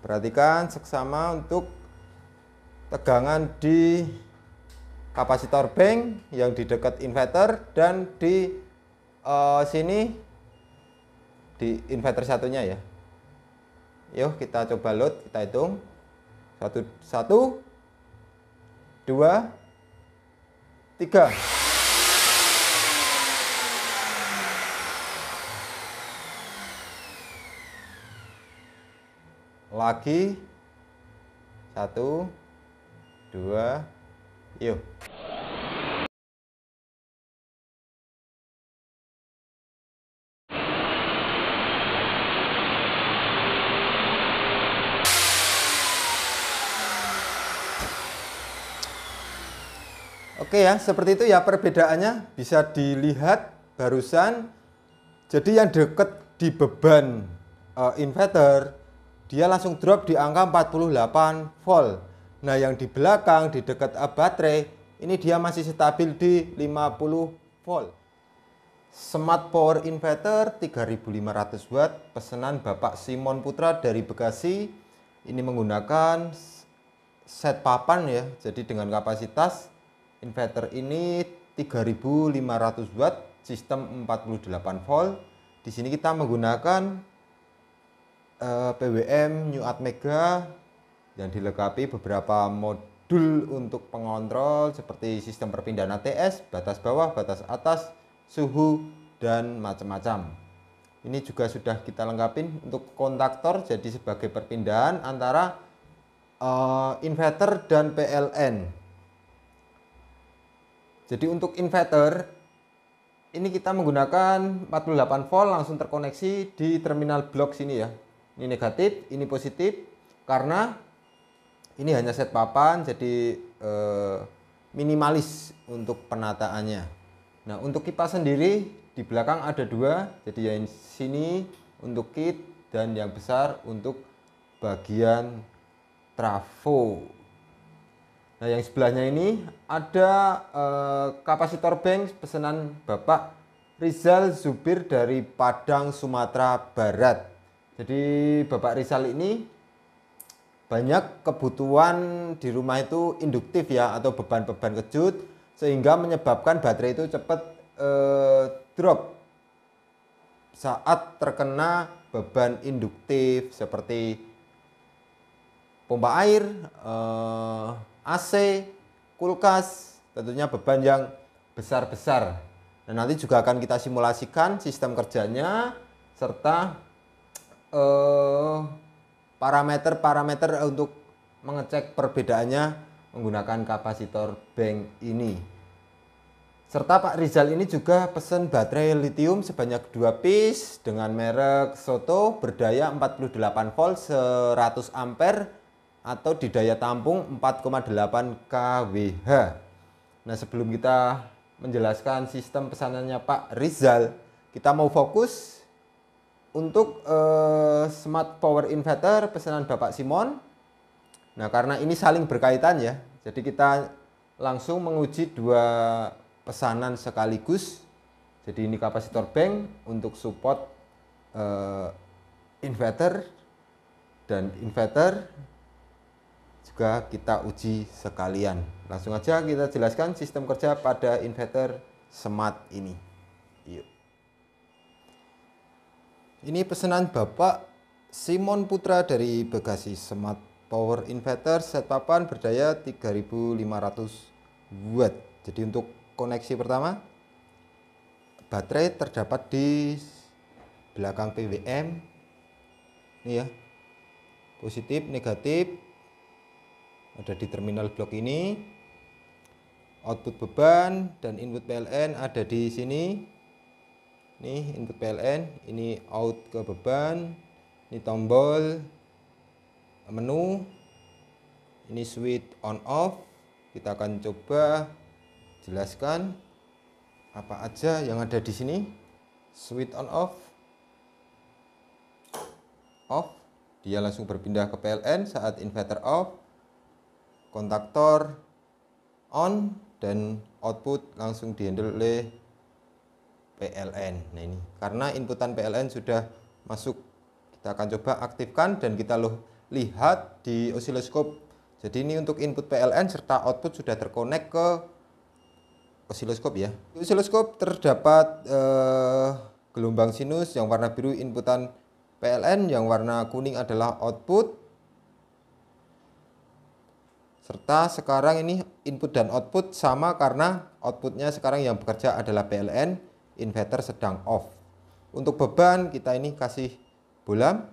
Perhatikan seksama untuk tegangan di kapasitor bank yang di dekat inverter dan di sini di inverter satunya ya. Yuk kita coba load, kita hitung. 1, 2, 3. Lagi 1, 2, yuk. Oke ya, seperti itu ya perbedaannya, bisa dilihat barusan. Jadi yang deket di beban inverter, dia langsung drop di angka 48 volt. Nah yang di belakang di dekat baterai, ini dia masih stabil di 50 volt. Smart Power Inverter 3500 watt, pesanan Bapak Simon Putra dari Bekasi. Ini menggunakan set papan ya, jadi dengan kapasitas inverter ini 3500 watt, sistem 48 volt. Di sini kita menggunakan PWM New Atmega yang dilengkapi beberapa modul untuk pengontrol seperti sistem perpindahan ATS, batas bawah, batas atas, suhu, dan macam-macam. Ini juga sudah kita lengkapin untuk kontaktor, jadi sebagai perpindahan antara inverter dan PLN. Jadi untuk inverter ini kita menggunakan 48 volt langsung terkoneksi di terminal blok sini ya. Ini negatif, ini positif, karena ini hanya set papan, jadi minimalis untuk penataannya. Nah untuk kipas sendiri di belakang ada dua, jadi yang sini untuk kit dan yang besar untuk bagian trafo. Nah yang sebelahnya ini ada kapasitor bank pesanan Bapak Rizal Zubir dari Padang, Sumatera Barat. Jadi Bapak Rizal ini banyak kebutuhan di rumah itu induktif ya, atau beban-beban kejut, sehingga menyebabkan baterai itu cepat drop saat terkena beban induktif seperti pompa air, AC, kulkas, tentunya beban yang besar-besar. Nah, nanti juga akan kita simulasikan sistem kerjanya serta parameter-parameter untuk mengecek perbedaannya menggunakan kapasitor bank ini. Serta Pak Rizal ini juga pesan baterai lithium sebanyak 2 piece dengan merek Soto berdaya 48 volt 100 ampere atau di daya tampung 4,8 kWh. Nah sebelum kita menjelaskan sistem pesanannya Pak Rizal, kita mau fokus untuk Smart Power Inverter pesanan Bapak Simon. Nah karena ini saling berkaitan ya, jadi kita langsung menguji dua pesanan sekaligus. Jadi ini kapasitor bank untuk support inverter, dan inverter juga kita uji sekalian. Langsung aja kita jelaskan sistem kerja pada inverter smart ini. Yuk. Ini pesanan Bapak Simon Putra dari Bekasi, Smart Power Inverter set papan berdaya 3500 watt. Jadi untuk koneksi pertama, baterai terdapat di belakang PWM. Ini ya, positif, negatif, ada di terminal blok ini. Output beban dan input PLN ada di sini. Ini input PLN, ini out ke beban, ini tombol menu, ini switch on off. Kita akan coba jelaskan apa aja yang ada di sini. Switch on off, dia langsung berpindah ke PLN saat inverter off. Kontaktor on dan output langsung dihandle oleh PLN. Nah ini karena inputan PLN sudah masuk, kita akan coba aktifkan dan kita lihat di osiloskop. Jadi ini untuk input PLN serta output sudah terkonek ke osiloskop ya. Di osiloskop terdapat gelombang sinus, yang warna biru inputan PLN, yang warna kuning adalah output. Serta sekarang ini input dan output sama karena outputnya sekarang yang bekerja adalah PLN, inverter sedang off. Untuk beban kita ini kasih bola.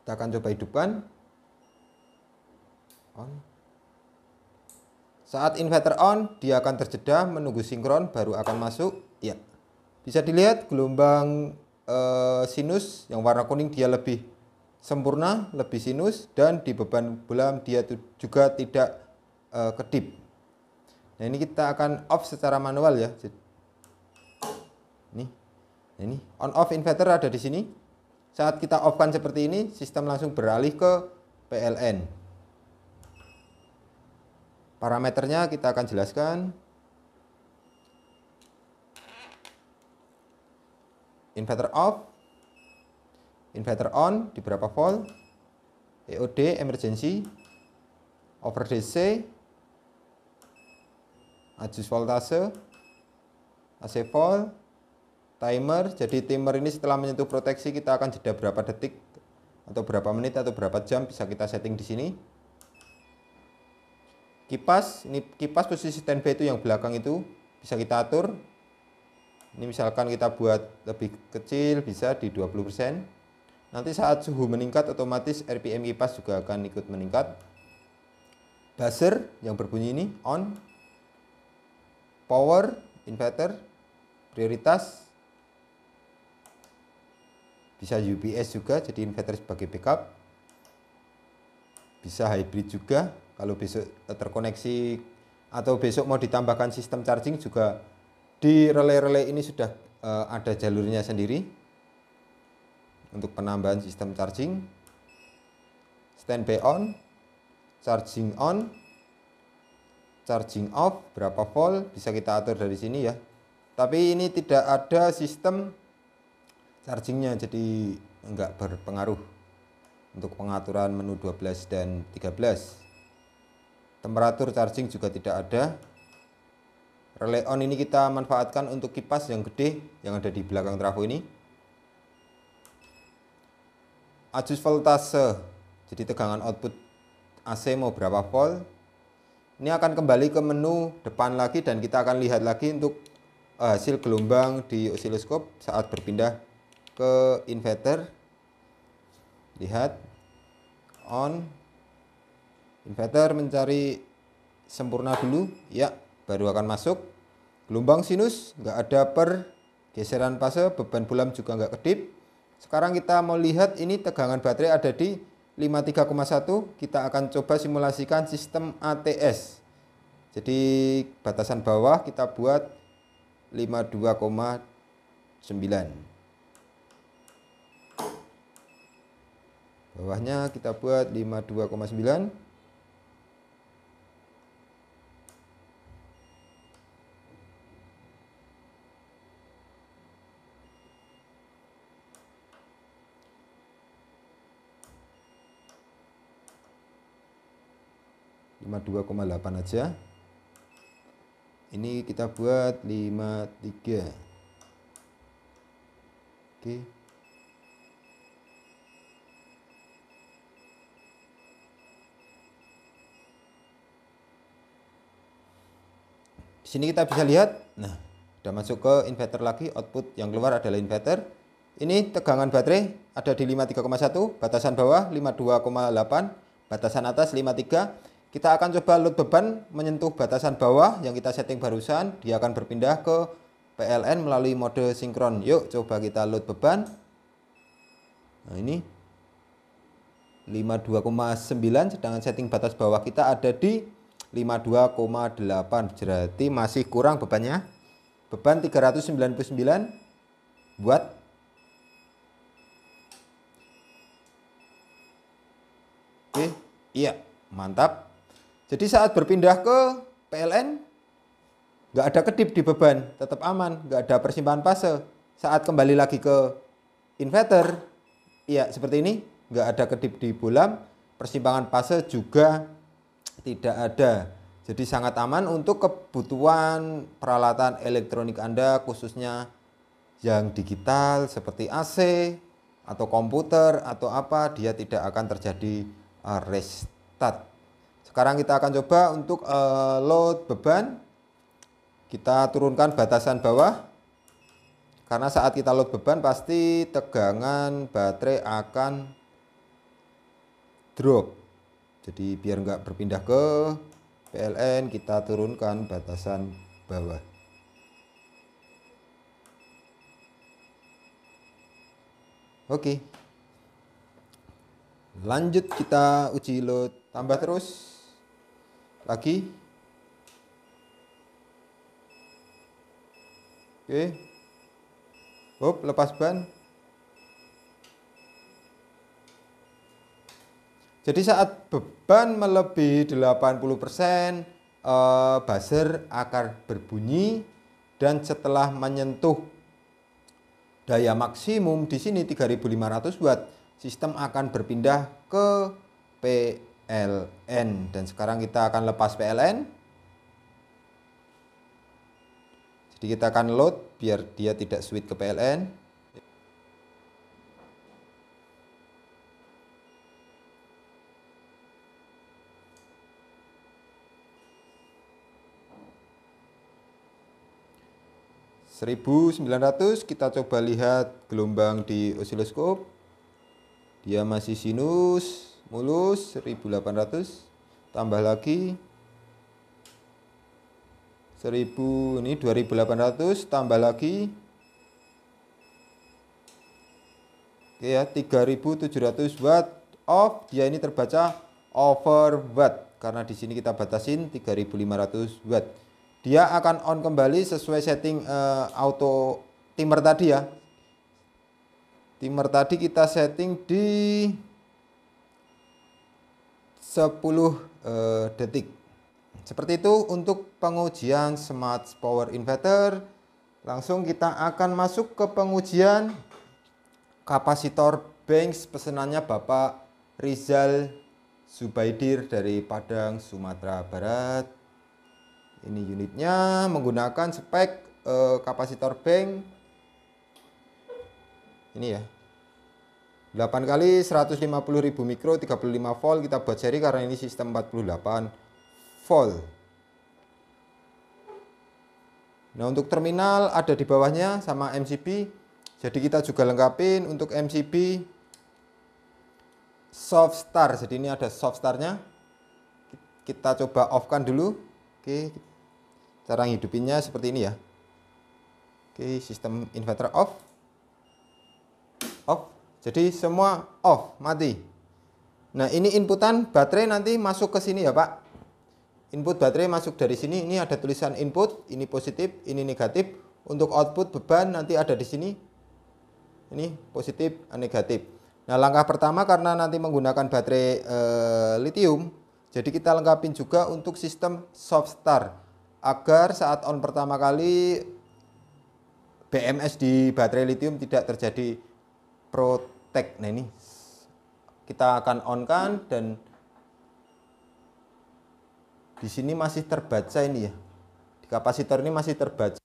Kita akan coba hidupkan. On. Saat inverter on, dia akan terjeda menunggu sinkron baru akan masuk. Ya. Bisa dilihat gelombang sinus yang warna kuning dia lebih sempurna, lebih sinus, dan di beban bola dia juga tidak kedip. Nah, ini kita akan off secara manual ya. Ini on off inverter ada di sini. Saat kita off kan seperti ini, sistem langsung beralih ke PLN. Parameternya kita akan jelaskan. Inverter off, inverter on di berapa volt, EOD emergency, over DC, adjust voltase, AC volt, timer. Jadi timer ini setelah menyentuh proteksi kita akan jeda berapa detik atau berapa menit atau berapa jam, bisa kita setting di sini. Kipas, ini kipas posisi standby itu yang belakang itu bisa kita atur. Ini misalkan kita buat lebih kecil bisa di 20%. Nanti saat suhu meningkat otomatis RPM kipas juga akan ikut meningkat. Buzzer yang berbunyi ini on. Power inverter prioritas. Bisa UPS juga, jadi inverter sebagai backup. Bisa hybrid juga. Kalau besok terkoneksi atau besok mau ditambahkan sistem charging juga di relay-relay ini sudah ada jalurnya sendiri untuk penambahan sistem charging. Standby on, charging off, berapa volt bisa kita atur dari sini ya. Tapi ini tidak ada sistem chargingnya, jadi enggak berpengaruh untuk pengaturan menu 12 dan 13. Temperatur charging juga tidak ada. Relay on ini kita manfaatkan untuk kipas yang gede yang ada di belakang trafo ini. Adjust voltase, jadi tegangan output AC mau berapa volt. Ini akan kembali ke menu depan lagi dan kita akan lihat lagi untuk hasil gelombang di osiloskop saat berpindah ke inverter. Lihat on, inverter mencari sempurna dulu ya, baru akan masuk. Gelombang sinus nggak ada pergeseran fase, beban bola juga nggak kedip. Sekarang kita mau lihat ini tegangan baterai ada di 53,1. Kita akan coba simulasikan sistem ATS. Jadi batasan bawah kita buat 52,9. Bawahnya kita buat 52,9. Lima 2,8 aja. Ini kita buat 53. Oke. Di sini kita bisa lihat, nah, sudah masuk ke inverter lagi, output yang keluar adalah inverter. Ini tegangan baterai ada di 53,1, batasan bawah 52,8, batasan atas 53. Kita akan coba load beban menyentuh batasan bawah yang kita setting barusan, dia akan berpindah ke PLN melalui mode sinkron. Yuk coba kita load beban. Nah, ini 52,9, sedangkan setting batas bawah kita ada di 52,8, berarti masih kurang bebannya. Beban 399 watt. Oke, iya, mantap. Jadi saat berpindah ke PLN nggak ada kedip di beban, tetap aman, nggak ada persimpangan fase. Saat kembali lagi ke inverter, iya seperti ini, nggak ada kedip di bolam, persimpangan fase juga tidak ada. Jadi sangat aman untuk kebutuhan peralatan elektronik Anda, khususnya yang digital seperti AC atau komputer atau apa, dia tidak akan terjadi restart. Sekarang kita akan coba untuk load beban. Kita turunkan batasan bawah, karena saat kita load beban pasti tegangan baterai akan drop. Jadi biar nggak berpindah ke PLN, kita turunkan batasan bawah. Oke, lanjut kita uji load, tambah terus lagi. Oke, hop, lepas ban. Jadi saat beban melebihi 80%, buzzer akan berbunyi, dan setelah menyentuh daya maksimum di sini 3500 watt, sistem akan berpindah ke PLN. Dan sekarang kita akan lepas PLN. Jadi kita akan load biar dia tidak switch ke PLN. (1900), kita coba lihat gelombang di osiloskop. Dia masih sinus mulus. 1800, tambah lagi 1000, ini 2800, tambah lagi. Oke ya, 3700 watt off. Dia ini terbaca over watt karena di sini kita batasin 3500 watt. Dia akan on kembali sesuai setting auto timer tadi ya. Timer tadi kita setting di 10 detik. Seperti itu untuk pengujian Smart Power Inverter. Langsung kita akan masuk ke pengujian kapasitor Banks, pesanannya Bapak Rizal Zubaidir dari Padang, Sumatera Barat. Ini unitnya menggunakan spek kapasitor bank. Ini ya, 8 kali 150.000 mikro, 35 volt. Kita buat seri karena ini sistem 48 volt. Nah, untuk terminal ada di bawahnya sama MCB. Jadi kita juga lengkapin untuk MCB soft start. Jadi ini ada soft startnya. Kita coba off kan dulu. Oke, cara ngidupinnya seperti ini ya. Oke, sistem inverter off. Off. Jadi semua off, mati. Nah, ini inputan baterai nanti masuk ke sini ya Pak. Input baterai masuk dari sini. Ini ada tulisan input, ini positif, ini negatif. Untuk output beban nanti ada di sini. Ini positif, negatif. Nah, langkah pertama karena nanti menggunakan baterai lithium, jadi kita lengkapin juga untuk sistem soft start agar saat on pertama kali BMS di baterai lithium tidak terjadi protect. Nah, ini kita akan on kan, dan di sini masih terbaca ini ya. Di kapasitor ini masih terbaca.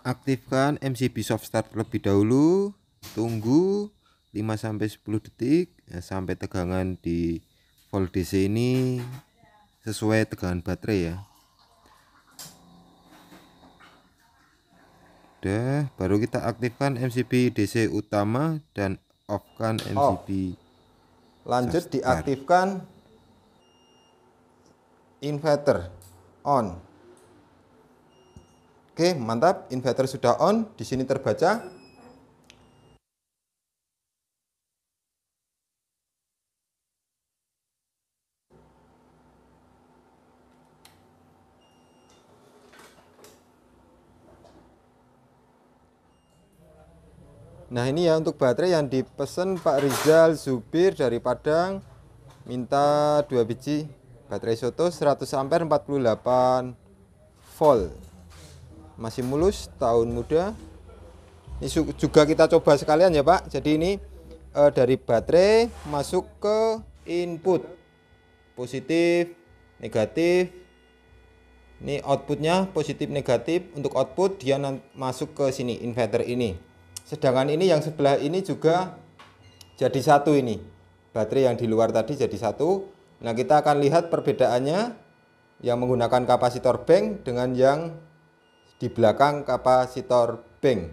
Aktifkan MCB soft start terlebih dahulu. Tunggu 5-10 detik ya, sampai tegangan di volt DC ini sesuai tegangan baterai ya. Udah, baru kita aktifkan MCB DC utama dan off-kan MCB. Lanjut diaktifkan inverter on. Oke, mantap, inverter sudah on. Di sini terbaca Nah ini ya untuk baterai yang dipesan Pak Rizal Zubir dari Padang, minta 2 biji baterai Soto 100 ampere 48 volt, masih mulus, tahun muda. Ini juga kita coba sekalian ya Pak. Jadi ini dari baterai masuk ke input, positif, negatif. Ini outputnya positif negatif. Untuk output dia masuk ke sini, inverter ini. Sedangkan ini yang sebelah ini juga jadi satu ini. Baterai yang di luar tadi jadi satu. Nah kita akan lihat perbedaannya yang menggunakan kapasitor bank dengan yang di belakang kapasitor bank.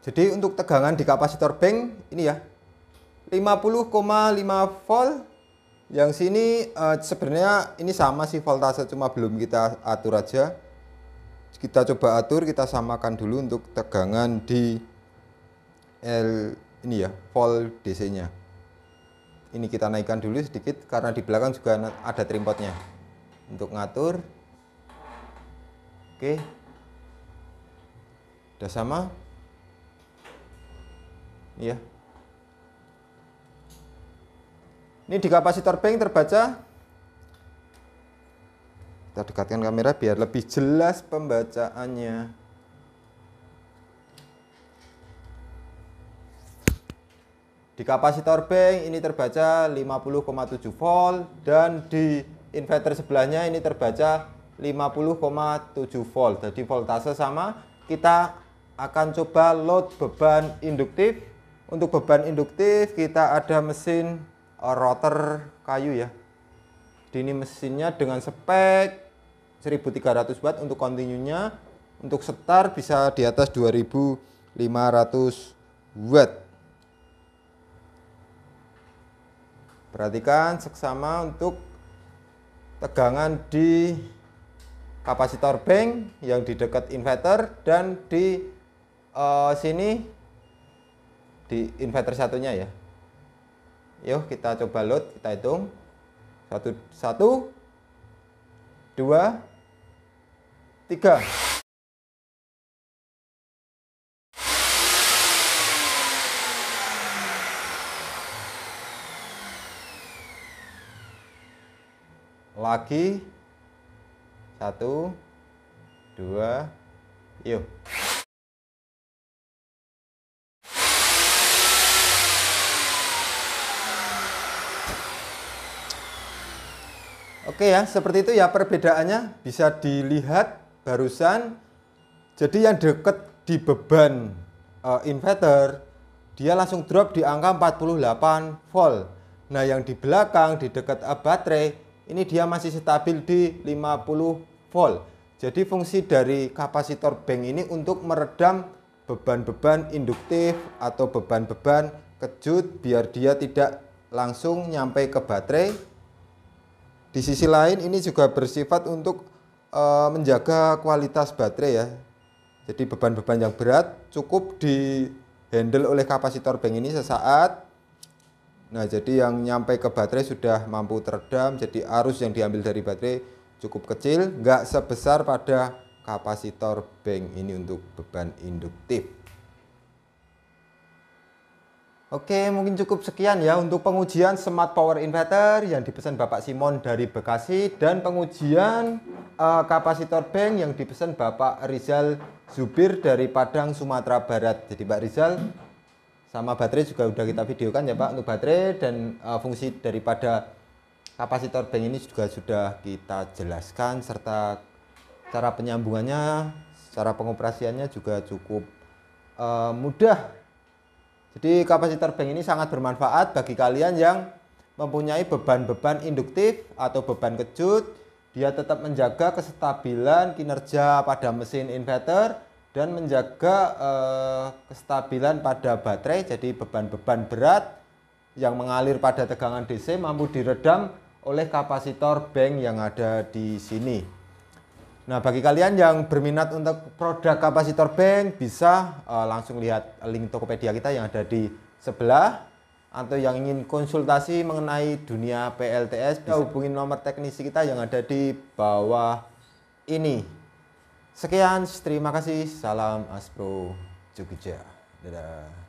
Jadi untuk tegangan di kapasitor bank ini ya 50,5 volt. Yang sini sebenarnya ini sama sih voltase, cuma belum kita atur aja. Kita coba atur, kita samakan dulu untuk tegangan di ini ya, volt DC nya. Ini kita naikkan dulu sedikit karena di belakang juga ada trimpotnya untuk ngatur. Oke, udah sama ya. Ini di kapasitor bank terbaca. Kita dekatkan kamera biar lebih jelas pembacaannya. Di kapasitor bank ini terbaca 50,7 volt dan di inverter sebelahnya ini terbaca 50,7 volt. Jadi voltase sama. Kita akan coba load beban induktif. Untuk beban induktif kita ada mesin rotor kayu ya. Jadi ini mesinnya dengan spek 1300 watt untuk continuenya. Untuk setar bisa di atas 2500 watt. Perhatikan seksama untuk tegangan di kapasitor bank yang di dekat inverter dan di sini di inverter satunya ya. Yuk kita coba load, kita hitung. 1, 2, 3. Lagi 1, 2, yuk. Oke ya, seperti itu ya perbedaannya bisa dilihat barusan. Jadi yang deket di beban inverter dia langsung drop di angka 48 volt. Nah yang di belakang di dekat baterai ini dia masih stabil di 50 volt. Jadi fungsi dari kapasitor bank ini untuk meredam beban-beban induktif atau beban-beban kejut biar dia tidak langsung nyampe ke baterai. Di sisi lain ini juga bersifat untuk menjaga kualitas baterai ya. Jadi beban-beban yang berat cukup di handle oleh kapasitor bank ini sesaat. Nah jadi yang nyampe ke baterai sudah mampu teredam. Jadi arus yang diambil dari baterai cukup kecil, nggak sebesar pada kapasitor bank ini untuk beban induktif. Oke, mungkin cukup sekian ya untuk pengujian smart power inverter yang dipesan Bapak Simon dari Bekasi dan pengujian kapasitor bank yang dipesan Bapak Rizal Zubir dari Padang, Sumatera Barat. Jadi Pak Rizal sama baterai juga udah kita videokan ya Pak untuk baterai, dan fungsi daripada kapasitor bank ini juga sudah kita jelaskan serta cara penyambungannya, cara pengoperasiannya juga cukup mudah. Jadi kapasitor bank ini sangat bermanfaat bagi kalian yang mempunyai beban-beban induktif atau beban kejut. Dia tetap menjaga kestabilan kinerja pada mesin inverter dan menjaga kestabilan pada baterai. Jadi beban-beban berat yang mengalir pada tegangan DC mampu diredam oleh kapasitor bank yang ada di sini. Nah, bagi kalian yang berminat untuk produk kapasitor bank bisa langsung lihat link Tokopedia kita yang ada di sebelah, atau yang ingin konsultasi mengenai dunia PLTS bisa hubungi nomor teknisi kita yang ada di bawah ini. Sekian, terima kasih. Salam Aspro Jogja. Dadah.